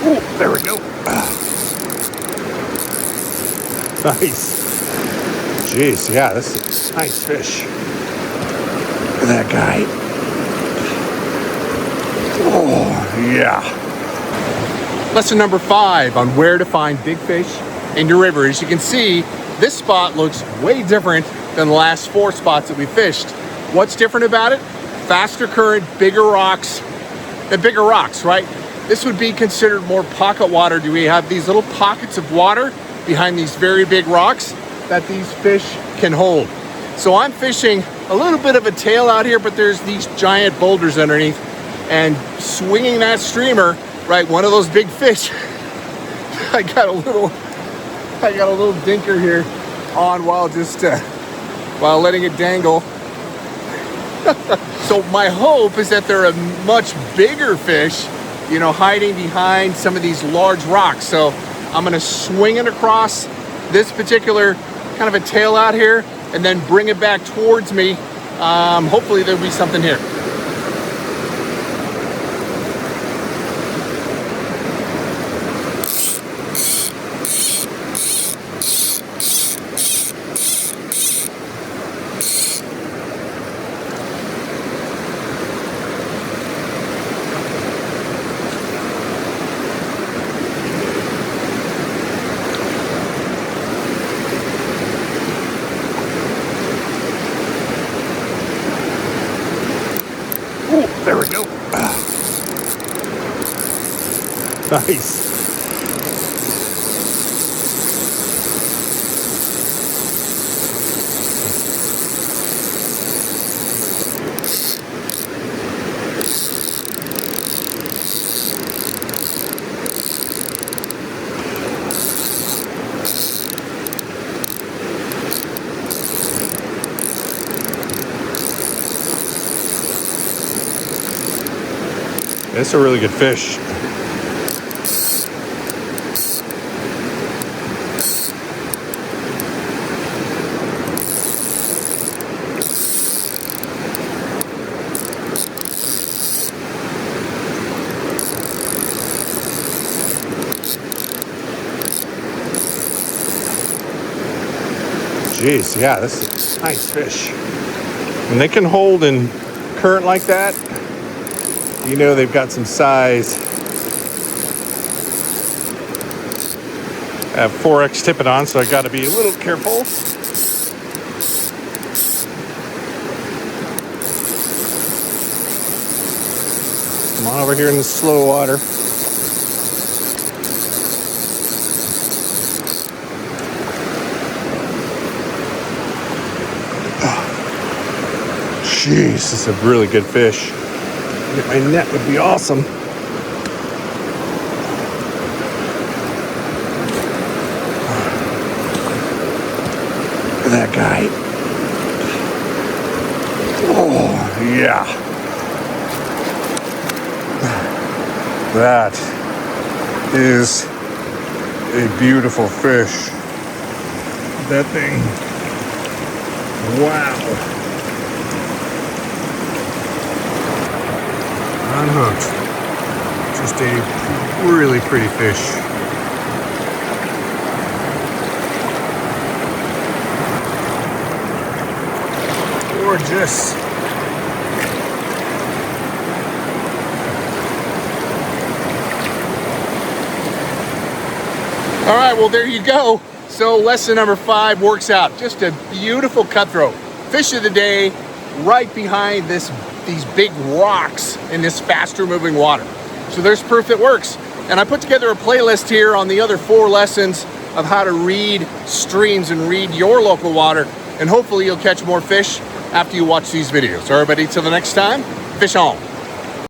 Oh, there we go. Nice. Jeez, yeah, this is a nice fish. Look at that guy. Oh, yeah. Lesson number 5 on where to find big fish in your river. As you can see, this spot looks way different than the last 4 spots that we fished. What's different about it? Faster current, bigger rocks, right? This would be considered more pocket water. Do we have these little pockets of water behind these very big rocks that these fish can hold? So I'm fishing a little bit of a tail out here, but there's these giant boulders underneath, and swinging that streamer, right, one of those big fish. I got a little dinker here on while letting it dangle. So my hope is that there are much bigger fish, you know, hiding behind some of these large rocks. So I'm gonna swing it across this particular kind of a tail out here and then bring it back towards me. Hopefully there'll be something here. Oh, there we go. Nice. It's a really good fish. Jeez, yeah, this is a nice fish. When they can hold in current like that, you know they've got some size. I have 4X tippet on, so I got to be a little careful. Come on over here in the slow water. Jeez, this is a really good fish. Get my net would be awesome. Look at that guy. Oh, yeah. That is a beautiful fish. That thing. Wow. Unhooked. Just a really pretty fish. Gorgeous. All right, well, there you go. So lesson number 5 works out. Just a beautiful cutthroat. Fish of the day right behind these big rocks in this faster moving water. So there's proof it works. And I put together a playlist here on the other 4 lessons of how to read streams and read your local water. And hopefully you'll catch more fish after you watch these videos. So everybody, till the next time, fish on.